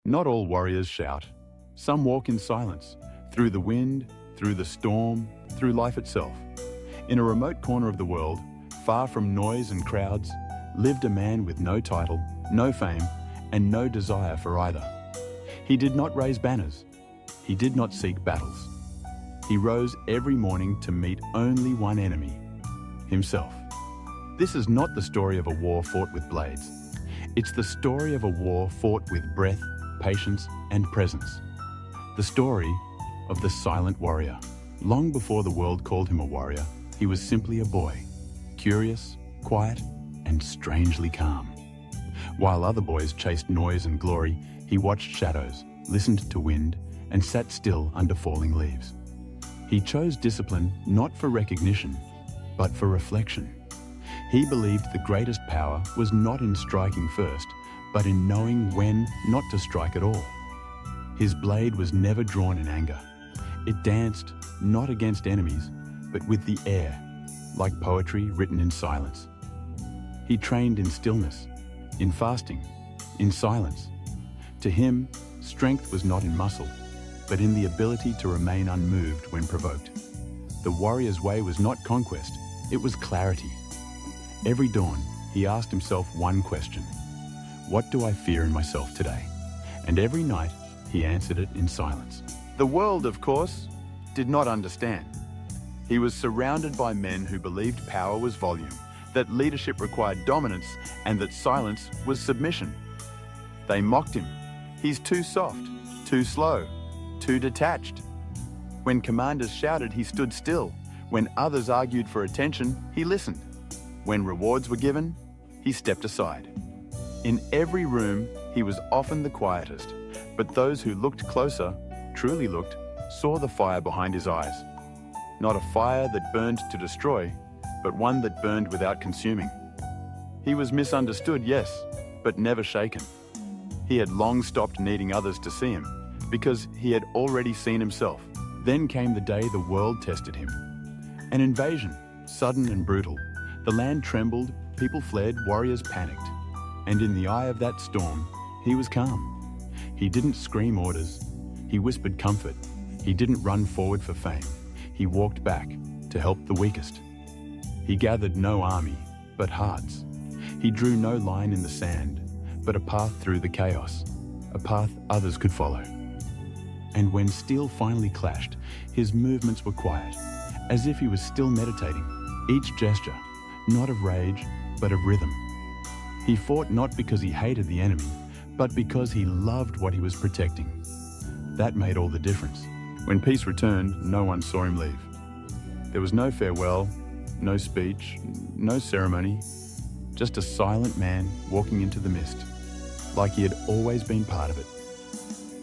Not all warriors shout. Some walk in silence, through the wind, through the storm, through life itself. In a remote corner of the world, far from noise and crowds, lived a man with no title, no fame, and no desire for either. He did not raise banners. He did not seek battles. He rose every morning to meet only one enemy, himself. This is not the story of a war fought with blades. It's the story of a war fought with breath, patience, and presence. The story of the silent warrior. Long before the world called him a warrior, he was simply a boy, curious, quiet, and strangely calm. While other boys chased noise and glory, he watched shadows, listened to wind, and sat still under falling leaves. He chose discipline not for recognition, but for reflection. He believed the greatest power was not in striking first, but in knowing when not to strike at all. His blade was never drawn in anger. It danced not against enemies, but with the air, like poetry written in silence. He trained in stillness, in fasting, in silence. To him, strength was not in muscle, but in the ability to remain unmoved when provoked. The warrior's way was not conquest, it was clarity. Every dawn, he asked himself one question: what do I fear in myself today? And every night, he answered it in silence. The world, of course, did not understand. He was surrounded by men who believed power was volume, that leadership required dominance, and that silence was submission. They mocked him. He's too soft, too slow, too detached. When commanders shouted, he stood still. When others argued for attention, he listened. When rewards were given, he stepped aside. In every room, he was often the quietest, but those who looked closer, truly looked, saw the fire behind his eyes. Not a fire that burned to destroy, but one that burned without consuming. He was misunderstood, yes, but never shaken. He had long stopped needing others to see him, because he had already seen himself. Then came the day the world tested him. An invasion, sudden and brutal. The land trembled, people fled, warriors panicked. And in the eye of that storm, he was calm. He didn't scream orders. He whispered comfort. He didn't run forward for fame. He walked back to help the weakest. He gathered no army, but hearts. He drew no line in the sand, but a path through the chaos, a path others could follow. And when steel finally clashed, his movements were quiet, as if he was still meditating, each gesture, not of rage, but of rhythm. He fought not because he hated the enemy, but because he loved what he was protecting. That made all the difference. When peace returned, no one saw him leave. There was no farewell, no speech, no ceremony, just a silent man walking into the mist, like he had always been part of it.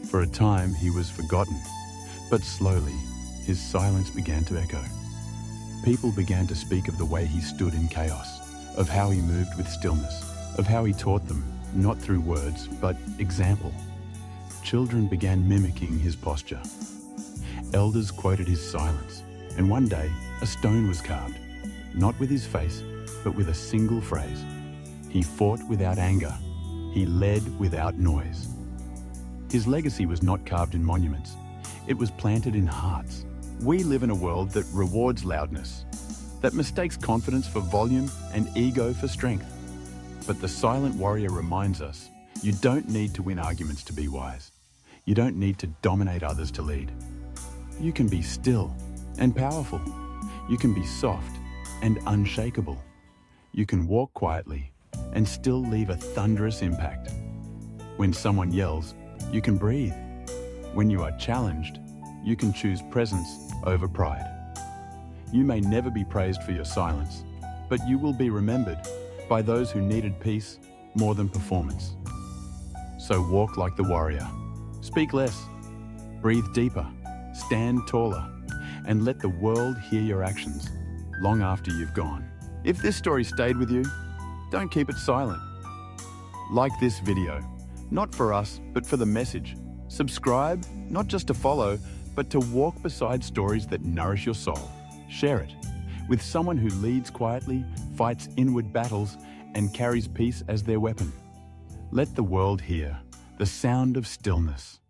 For a time, he was forgotten, but slowly, his silence began to echo. People began to speak of the way he stood in chaos, of how he moved with stillness, of how he taught them, not through words, but example. Children began mimicking his posture. Elders quoted his silence, and one day, a stone was carved, not with his face, but with a single phrase. He fought without anger. He led without noise. His legacy was not carved in monuments. It was planted in hearts. We live in a world that rewards loudness, that mistakes confidence for volume and ego for strength. But the silent warrior reminds us, you don't need to win arguments to be wise. You don't need to dominate others to lead. You can be still and powerful. You can be soft and unshakable. You can walk quietly and still leave a thunderous impact. When someone yells, you can breathe. When you are challenged, you can choose presence over pride. You may never be praised for your silence, but you will be remembered by those who needed peace more than performance. So walk like the warrior. Speak less. Breathe deeper. Stand taller. And let the world hear your actions long after you've gone. If this story stayed with you, don't keep it silent. Like this video, not for us, but for the message. Subscribe, not just to follow, but to walk beside stories that nourish your soul. Share it with someone who leads quietly, fights inward battles, and carries peace as their weapon. Let the world hear the sound of stillness.